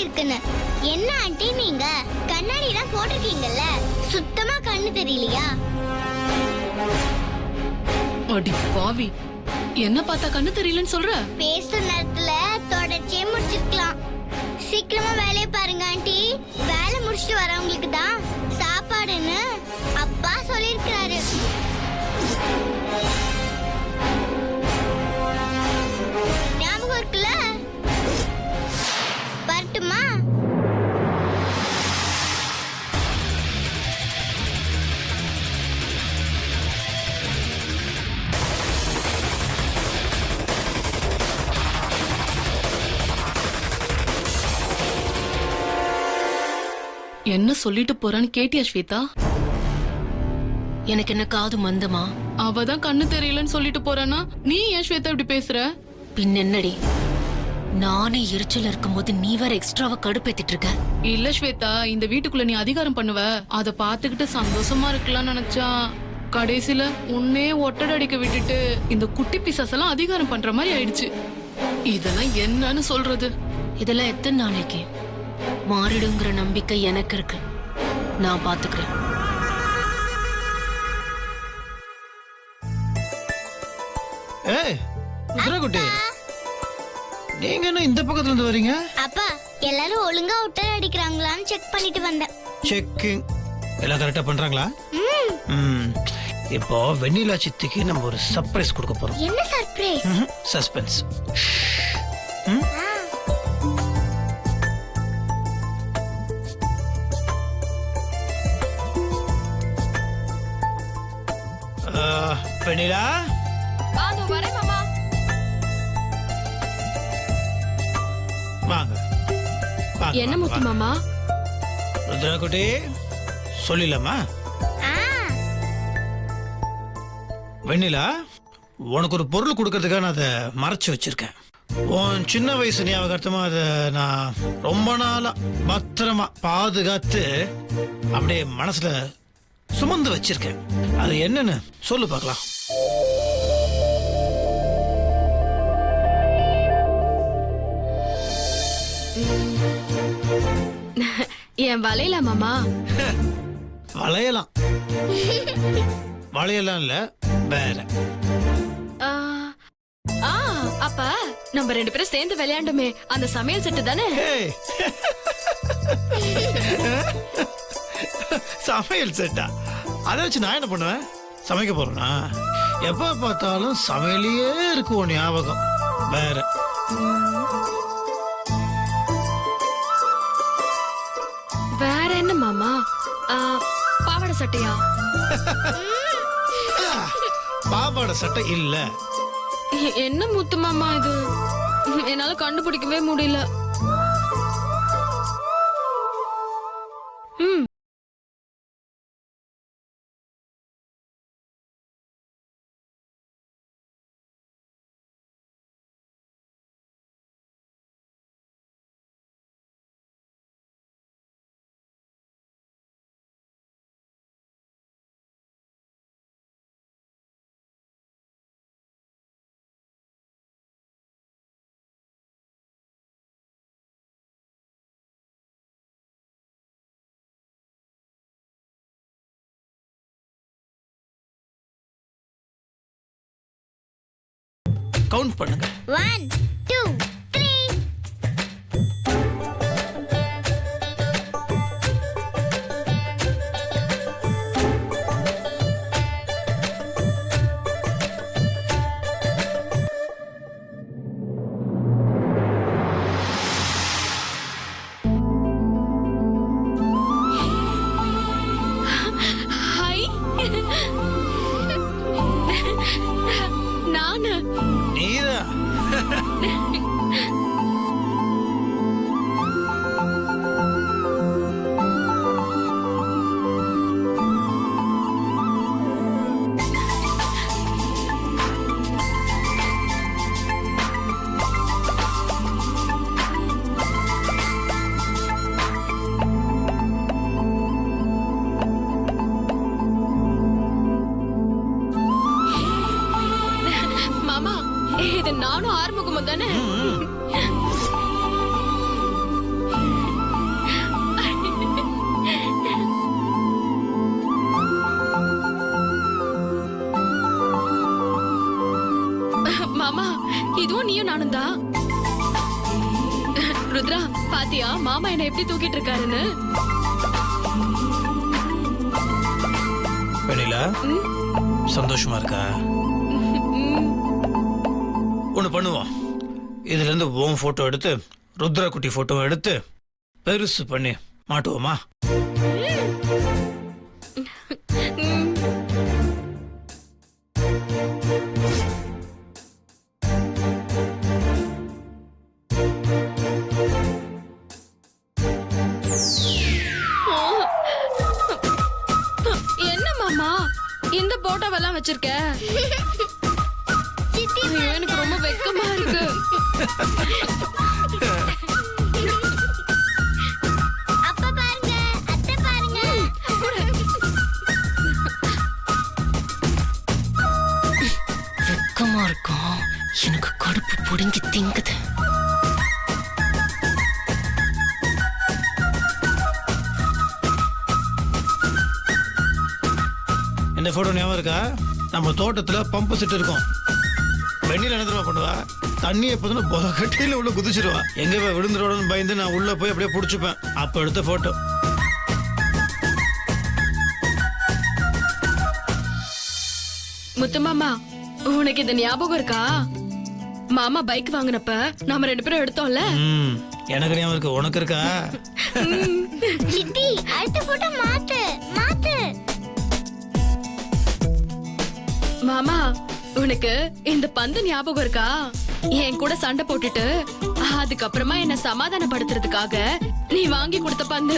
இருக்குன்னு. என்ன ஆண்டி நீங்க கண்ணாடி தான் போட்டிருக்கீங்கல்ல, சுத்தமா கண்ணு தெரியலையா? அடி பாவி, என்ன பார்த்தா கண்ணு தெரியலன்னு சொல்ற? பேசுற நேரத்துல தொடர்ச்சியே முடிச்சிருக்கலாம். சீக்கிரமா வேலையை பாருங்க ஆண்டி. வேலை முடிச்சுட்டு வரவங்களுக்கு தான் சாப்பாடுன்னு அப்பா சொல்லியிருக்கிறாரு. ஞாபகம் இருக்குல்ல? வரட்டுமா? என்ன சொல்லிட்டு போறான்னு கேட்டியா ஸ்வேதா? எனக்கு என்ன காது மந்தமா? அவதான் கண்ணு தெரியலன்னு சொல்லிட்டு போறானா, நீ ஏன் ஸ்வேதா இப்படி பேசுற? பின் என்னடி, நானே எரிச்சல் இருக்கும்போது நீ வேற எக்ஸ்ட்ராவா கடுப்பேத்திட்டு இருக்க. இல்ல ஸ்வேதா, இந்த வீட்டுக்குள்ள நீ அதிகாரம் பண்ணுவ, அத பாத்துக்கிட்டு சந்தோஷமா இருக்கலாம்னு நினைச்சா கடைசியில உன்னே ஒட்டடை அடிக்க விட்டுட்டு இந்த குட்டி பிசாசெல்லாம் அதிகாரம் பண்ற மாதிரி ஆயிடுச்சு. இதெல்லாம் என்னன்னு சொல்றது? இதெல்லாம் எத்தனை நாளைக்கு மாறிடுங்கிற நம்பிக்கை எனக்கு இருக்கு. நான் பாத்துக்கிறேன். ஏய் குட்டி, நீங்க என்ன இந்த பக்கத்துல இருந்து வரீங்க? அப்பா, எல்லாரும் ஒழுங்கா ஒட்டடை அடிக்கிறாங்களான்னு செக் பண்ணிட்டு வந்தேன். செக்கிங் எல்லாம் கரெக்டா பண்றாங்களா? இப்போ வெண்ணிலா சித்திக்கு நம்ம ஒரு சர்ப்ரைஸ் கொடுக்க போறோம். என்ன சர்ப்ரைஸ்? சஸ்பென்ஸ். வெண்ணிலா, வாங்க. என்ன முத்து மாமா? ருத்ரா குட்டி, சொல்லிடலாமா? வெண்ணிலா, உனக்கு ஒரு பொருள் கொடுக்கறதுக்காக நான் அதை மறைச்சு வச்சிருக்கேன். உன் சின்ன வயசு ஞாபகார்த்தமா அதை நான் ரொம்ப நாளா பத்திரமா பாதுகாத்து அப்படியே மனசுல சுமந்து வச்சிருக்கேன். அது என்னன்னு சொல்லு பார்க்கலாம். என் வளையல மாமா. வளையலாம். வளையலாம் இல்ல, வேற. அப்ப நம்ம ரெண்டு பேரும் சேர்ந்து விளையாண்டுமே அந்த சமையல் செட்டு தானே? சமையல் செட்டா? அதை வச்சு நான் என்ன பண்ணுவேன்? சமைக்க போறேனா? எப்ப பார்த்தாலும் சமையலையே இருக்கும் ஞாபகம். வேற வேற என்ன மாமா? பாவாடை சட்டையா? பாவாடை சட்டை இல்ல. என்ன முத்து மாமா இது? என்னால கண்டுபிடிக்கவே முடியல. கவுண்ட் பண்ணுங்க. 1 2 3. ஹாய். நானு. நீதான். நீயும் நானும் தான். ருத்ரா பாத்தியா மாமா என்ன எப்படி தூக்கிட்டு இருக்காருன்னு? வெண்ணிலா சந்தோஷமா இருக்கா? ஒண்ணு பண்ணுவோம், இதுல இருந்து உன் போட்டோ எடுத்து ருத்ரா குட்டி போட்டோ எடுத்து பெருசு பண்ணி மாட்டுவோமா? என்ன மாமா இந்த போட்டோவெல்லாம் வச்சிருக்க? ஐயோ, எனக்கு ரொம்ப வெக்கமா இருக்கு. அப்பா பாருங்க, அத்தை பாருங்க. வெக்கமா இருக்கும். எனக்கு கடுப்பு புடுங்கி திங்குது. இந்த போட்டோ ஞாபகம் இருக்கா? நம்ம தோட்டத்துல பம்பு செட் இருக்கும். வெண்ணில என்ன தெரியுமா பண்ணுவா? தண்ணி எப்போதும் கட்டியில உள்ள குதிச்சிருவா. எங்க போய் விழுந்துரோடன்னு பயந்து நான் உள்ள போய் அப்படியே புடிச்சுப்பேன். அப்ப எடுத்த போட்டோ. முத்து மாமா, உனக்கு இது ஞாபகம் இருக்கா? மாமா பைக் வாங்கினப்ப நாம 2 பேரும் எடுத்தோம்ல. எனக்கு ஞாபகம் இருக்கு, உனக்கு இருக்கா? சித்தி, அடுத்த போட்டோ மாத்து மாத்து. மாமா, உனக்கு இந்த பந்து ஞாபகம் இருக்கா? என் கூட சண்டை போட்டுட்டு அதுக்கப்புறமா என்ன சமாதானப்படுத்துறதுக்காக நீ வாங்கி கொடுத்த பந்து.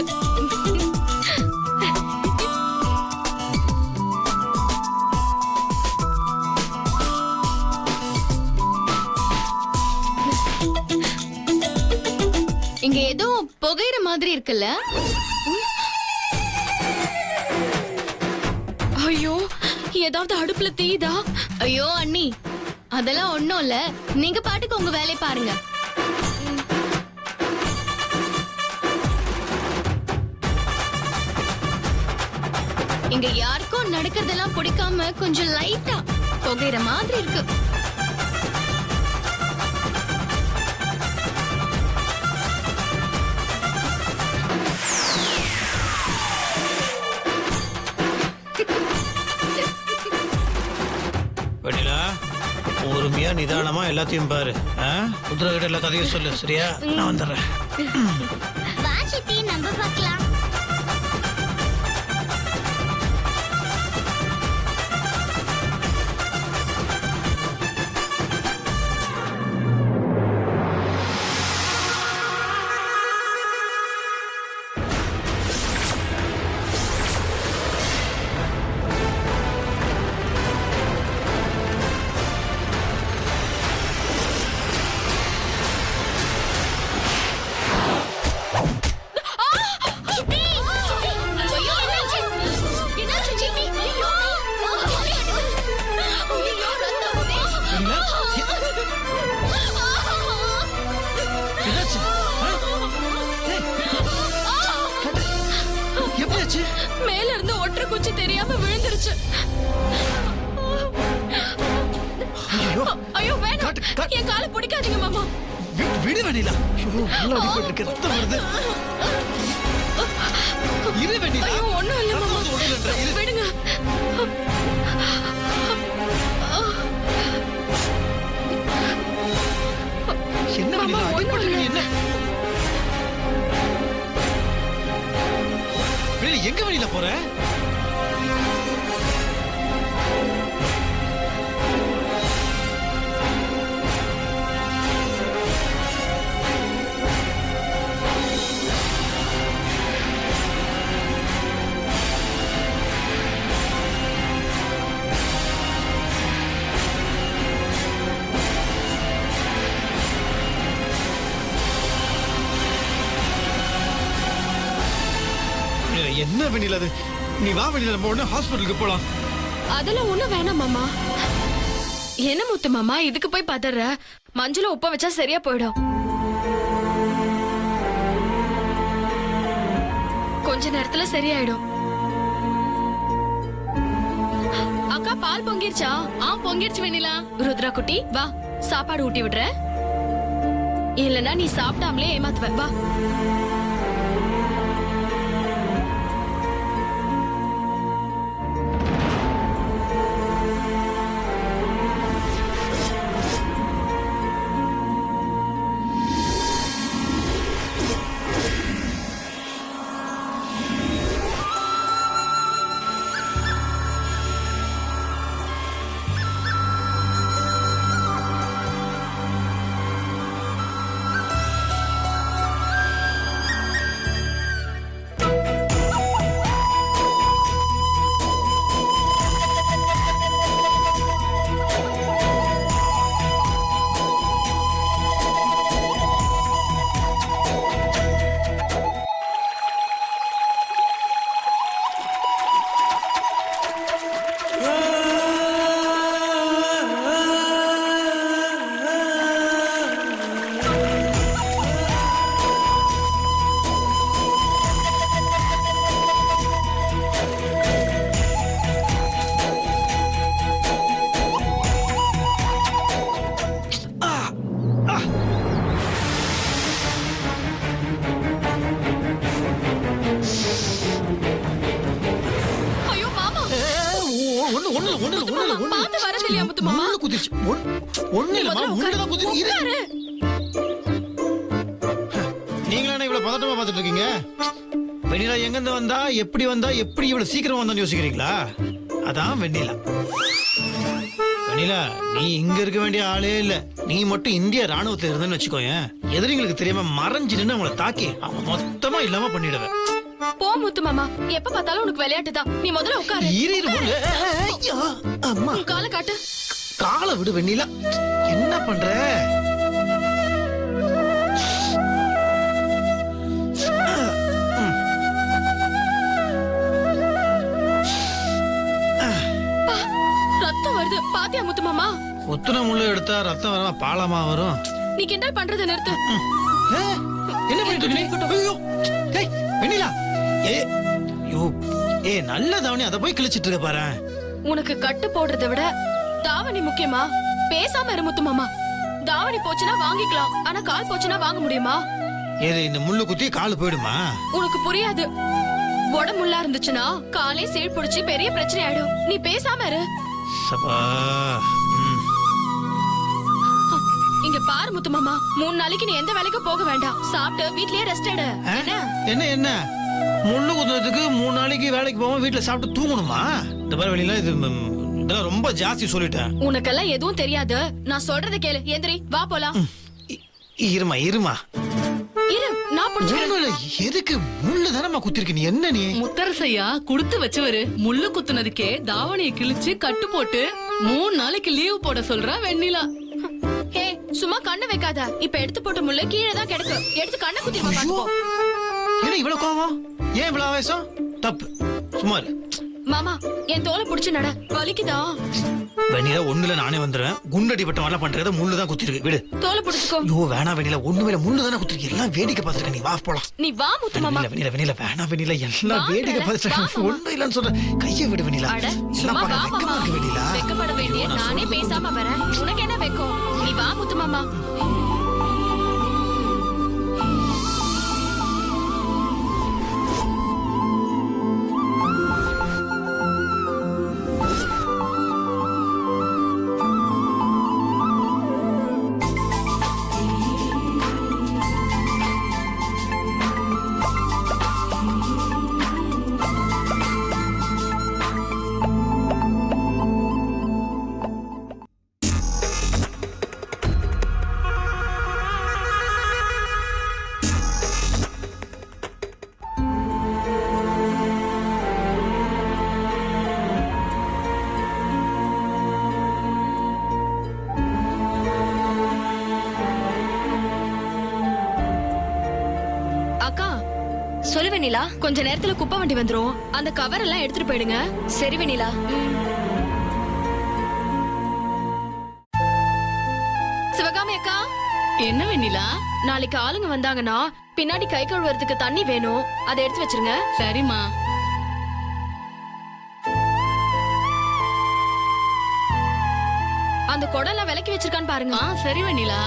இங்க ஏதோ புகையிற மாதிரி இருக்குல்ல? ஐயோ, ஏதாவது அடுப்புல தீதா? ஐயோ அண்ணி, அதெல்லாம் ஒண்ணும் இல்ல. நீங்க பாட்டுக்கு உங்க வேலையை பாருங்க. இங்க யாருக்கும் நடக்கிறதெல்லாம் பிடிக்காம கொஞ்சம் லைட்டா புகையிற மாதிரி இருக்கு. வெண்ணிலா பொறுமையா நிதானமா எல்லாத்தையும் பாரு. ருத்ரா கிட்ட எல்லா கதையும் சொல்லு, சரியா? நான் வந்துடுறேன். வா சித்தி, நம்ம பார்க்கலாம். மேல இருந்து ஒற்றை குச்சி தெரியாம விழுந்துருச்சு. ஐயோ வேணாம், என் காலை பிடிக்காதீங்க மாமா. விடு வெண்ணிலா. ரத்தம் வருது. இரு வெண்ணிலா. ஐயோ ஒண்ணும் இல்ல மாமா, விடுங்க. என்ன வெண்ணிலா, அடிபட்டு என்ன? எங்க வெளியில போற? என்ன வெண்ணிலா அது? நீ வா வெண்ணிலா, நம்ம உடனே ஹாஸ்பிட்டலுக்கு போலாம். அதெல்லாம் ஒண்ணும் வேணாம் மாமா. என்ன முத்து மாமா இதுக்கு போய் பதற? மஞ்சள் உப்ப வச்சா சரியா போயிடும். கொஞ்ச நேரத்துல சரியாயிடும். அக்கா பால் பொங்கிருச்சா? பொங்கிடுச்சு வெண்ணிலா. ருத்ரா குட்டி வா, சாப்பாடு ஊட்டி விடுற. இல்லனா நீ சாப்பிடாமலே ஏமாத்துவ. வா. ஐயோ மாமா, பாத்து வரது இல்லையா முத்து மாமா? முள்ளு குத்திருச்சு. ஒண்ணு இல்லம்மா, முள்ளு குத்திருச்சு. இரு. நீங்களா இவ்வளவு பதட்டமா பாத்துட்டு இருக்கீங்க? வெண்ணிலா எங்க இருந்து வந்தா, எப்படி வந்தா, எப்படி இவ்வளவு சீக்கிரம் வந்தான்னு யோசிக்கிறீங்களா? அதான் வெண்ணிலா. வெண்ணிலா, நீ இங்க இருக்க வேண்டிய ஆளே இல்ல. நீ மட்டும் இந்திய ராணுவத்துல இருந்தன்னு வச்சுக்கோயேன், எதிரிங்களுக்கு தெரியாம மறைஞ்சு நின்று அவங்கள தாக்கி அவங்க மொத்தமா இல்லாம பண்ணிடுவேன். போ முத்து மாமா, எப்ப பார்த்தாலும் உனக்கு விளையாட்டு தான். நீ முதல்ல உட்காரு. ஐயா, அம்மா, உன் காலை காட்டு. காலை விடு வெண்ணிலா. என்ன பண்ற? ரத்தம் வருது, பாத்தியா முத்து மாமா? ஒத்துன முள்ள எடுத்தா ரத்தம் வரமா பாலமா வரும். நீ கிண்டல் பண்றதை நிறுத்து. என்ன பண்ணிட்டு இருக்க நீ? ஐயோ, ஏய் வெண்ணிலா, நல்ல தாவணி, அதை போய் கிழிச்சிட்டு இருக்க பாரு. உனக்கு கட்டு போடுறதை விட தாவணி முக்கியமா? பேசாம இரு முத்து மாமா. தாவணி போச்சுன்னா வாங்கிக்கலாம், ஆனா கால் போச்சுன்னா வாங்க முடியுமா? ஏது இந்த முள்ளு குத்தி கால் போயிடுமா? உனக்கு புரியாது. உடம்புள்ளா இருந்துச்சுன்னா காலே சீழ் புடிச்சு பெரிய பிரச்சனை ஆயிடும். நீ பேசாம இரு. சபா. இங்க பாரு முத்து மாமா, 3 நாளைக்கு நீ எந்த வேலைக்கும் போக வேண்டாம். சாப்பிட்டு வீட்லயே ரெஸ்ட் எடு. என்ன என்ன முள்ளு குத்துறதுக்கு 3 நாளைக்கு வேலைக்கு போவோம், வீட்டுல சாப்பிட்டு தூங்கணுமா? இந்த மாதிரி வெளியில இதெல்லாம் ரொம்ப ஜாஸ்தி சொல்லிட்டேன். உனக்கெல்லாம் எதுவும் தெரியாது. நான் சொல்றதை கேளு. எந்திரி, வா போலாம். இருமா இருமா இரு, நான் புடிச்சுக்கிறேன். எதுக்கு முள்ளு தானமா குத்திருக்கு? நீ என்ன நீ? முத்தரசையா குடுத்து வச்சவரு முள்ளு குத்துனதுக்கே தாவணியை கிழிச்சு கட்டு போட்டு 3 நாளைக்கு லீவ் போட சொல்றா வெண்ணிலா. ஹே, சும்மா கண்ணு வைக்காத. இப்ப எடுத்து போட்ட முள்ள கீழே தான் கிடக்கு. எடுத்து கண்ணை குத்திடுவா பாத்துக்கோ. என்ன இவ்வளவு கோவம்? ஏன் இவ்வளவு ஆவேசம்? தப்பு. சும்மா இரு. மாமா, என் தோலை புடிச்சு நட. வலிக்குதா? வெண்ணிலா, ஒண்ணுல நானே வந்துடுவேன். குண்டடி பட்ட மாதிரிலாம் பண்றத முள்ளு தான் குத்திருக்கு. விடு. தோலை புடிச்சுக்கோ. ஐயோ வேணா வெண்ணிலா, ஒண்ணு மேல முள்ளு தானே குத்திருக்கு. எல்லாம் வேடிக்கை பார்த்துருக்க. நீ வா போலாம். நீ வா முத்து மாமா. வெண்ணிலா வெண்ணிலா வேணா வெண்ணிலா, எல்லாம் வேடிக்கை பார்த்துருக்க. ஒண்ணு இல்லன்னு சொல்ற. கையை விடு வெண்ணிலா. அட, சும்மா வா மாமா. வெண்ணிலா, வெக்கப்பட வேண்டிய நானே பேசாம வரேன். உனக்கு என்ன வெக்கம்? நீ வா முத்து மாமா. சொல்லு வெண்ணிலா. கொஞ்ச நேரத்துல குப்பை வண்டி வந்துரும். அந்த கவர் எல்லாம் எடுத்துட்டு போயிடுங்க. சரி வெண்ணிலா. சிவகாமி அக்கா. என்ன வெண்ணிலா? நாளைக்கு ஆளுங்க வந்தாங்கன்னா பின்னாடி கை கழுவுறதுக்கு தண்ணி வேணும். அதை எடுத்து வச்சிருங்க. சரிம்மா. அந்த குடம்லாம் விலக்கி வச்சிருக்கான்னு பாருங்க. சரி வெண்ணிலா.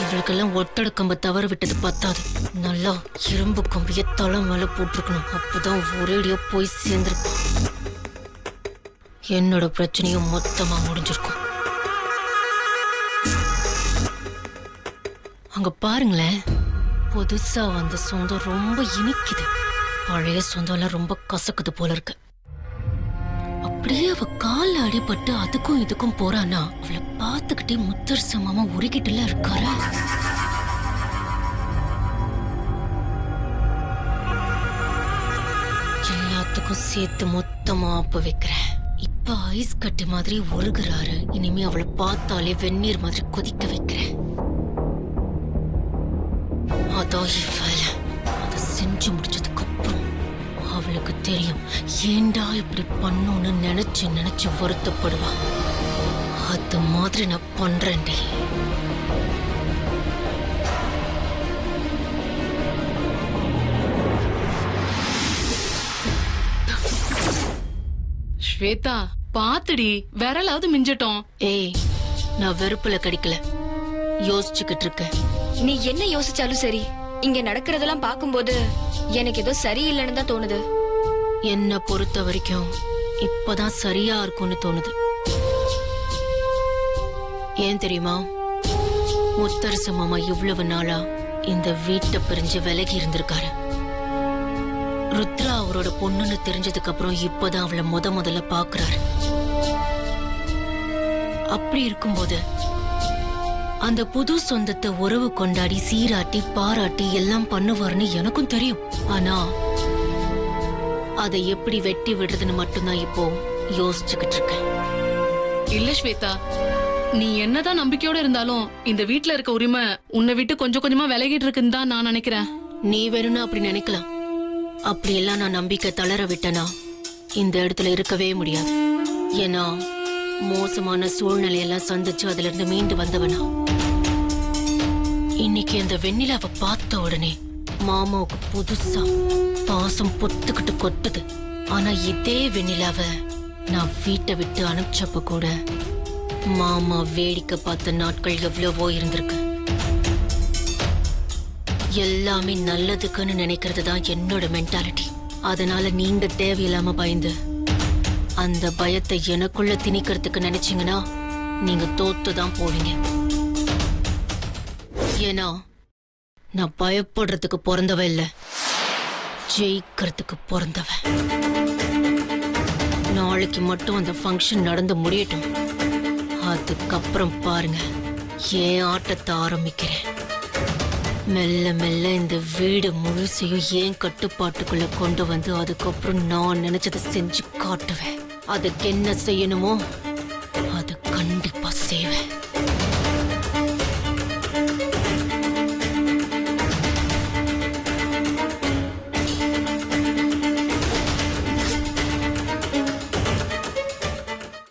இவளுக்கெல்லாம் ஒட்டட கம்ப தவற விட்டது பத்தாது, நல்லா இரும்பு கம்பிய தலை மேல போட்டிருக்கணும். அப்பதான் ஒரேடியா போய் சேர்ந்திருக்கும். என்னோட பிரச்சனையும் மொத்தமா முடிஞ்சிருக்கும். அங்க பாருங்களேன், புதுசா வந்த சொந்தம் ரொம்ப இனிக்குது. பழைய சொந்தம் எல்லாம் ரொம்ப கசக்குது போல இருக்கு. அப்படியே அவ கால அடிபட்டு அதுக்கும் இதுக்கும் போறானா, அவளை பார்த்துக்கிட்டே முத்தரச மாமா உருகிட்டுல இருக்காரா? எல்லாத்துக்கும் சேர்த்து மொத்தமா ஆப்ப வைக்கிறேன். இப்ப ஐஸ் கட்டி மாதிரி உருகுறாரு. இனிமே அவளை பார்த்தாலே வெந்நீர் மாதிரி கொதிக்க வைக்கிறேன். அதான் இவள அதை செஞ்சு முடிச்சதுக்கு அப்புறம் அவளுக்கு தெரியும் ஏண்டா இப்படி பண்ணணும்னு நினைச்சு நினைச்சு வருத்தப்படுவா. அது மாதிரி நான் பண்றேன்டி. ஸ்வேதா பாத்துடி, விரலாவது மிஞ்சட்டும். ஏய், நான் வெறுப்புல கடிக்கல, யோசிச்சுக்கிட்டு இருக்கேன். நீ என்ன யோசிச்சாலும் சரி, இங்க நடக்கிறதெல்லாம் பாக்கும்போது எனக்கு ஏதோ சரியில்லைன்னு தான் தோணுது. என்ன பொறுத்த வரைக்கும் இப்பதான் சரியா இருக்கும்னு தோணுது. ஏன் தெரியுமா? முத்தரசு மாமா இவ்வளவு நாளா இந்த வீட்டை பிரிஞ்சு விலகி இருந்திருக்காரு. ருத்ரா அவரோட பொண்ணுன்னு தெரிஞ்சதுக்கு அப்புறம் இப்பதான் அவளை முதல்ல பாக்குறாரு. அப்படி இருக்கும்போது அந்த புது சொந்தத்தை உறவு கொண்டாடி சீராட்டி பாராட்டி எல்லாம் பண்ணுவார்னு எனக்கும் தெரியும். ஆனா அதை எப்படி வெட்டி விடுறதுன்னு மட்டும்தான் இப்போ யோசிச்சுக்கிட்டு இருக்கேன். இல்ல ஸ்வேதா, நீ என்னதான் நம்பிக்கையோட இருந்தாலும் இந்த வீட்ல இருக்க உரிமை உன்னை விட்டு கொஞ்சம் கொஞ்சமா விலகிட்டு இருக்குன்னு தான் நான் நினைக்கிறேன். நீ வேணும்னு அப்படி நினைக்கலாம். அப்படியெல்லாம் நான் நம்பிக்கை தளர விட்டனா இந்த இடத்துல இருக்கவே முடியாது. ஏன்னா மோசமான சூழ்நிலையெல்லாம் சந்திச்சு அதுல இருந்து மீண்டு வந்தவனா. இன்னைக்கு அந்த வெண்ணிலாவை பார்த்த உடனே மாமாவுக்கு புதுசா பாசம் பொத்துக்கிட்டு கொட்டுது. ஆனா இதே வெண்ணிலாவை நான் வீட்டை விட்டு அனுப்பிச்சப்ப கூட மாமா வேடிக்கை பார்த்த நாட்கள் எவ்வளவோ இருந்திருக்கு. எல்லாமே நல்லதுக்குன்னு நினைக்கிறது தான் என்னோட மென்டாலிட்டி. அதனால நீங்க தேவையில்லாம பயந்து அந்த பயத்தை எனக்குள்ள திணிக்கிறதுக்கு நினைச்சீங்கன்னா நீங்க தோத்துதான் போவீங்க. ஏன்னா நான் பயப்படுறதுக்கு பிறந்தவ இல்ல, ஜெயிக்கிறதுக்கு பிறந்தவ. நாளைக்கு மட்டும் அந்த ஃபங்க்ஷன் நடந்து முடியட்டும். அதுக்கப்புறம் பாருங்க ஏன் ஆட்டத்தை ஆரம்பிக்கிறேன். மெல்ல மெல்ல இந்த வீடு முழுசையும் ஏன் கட்டுப்பாட்டுக்குள்ள கொண்டு வந்து அதுக்கப்புறம் நான் நினைச்சதை செஞ்சு காட்டுவேன். அதுக்கு என்ன செய்யணுமோ அதை கண்டிப்பா செய்வேன்.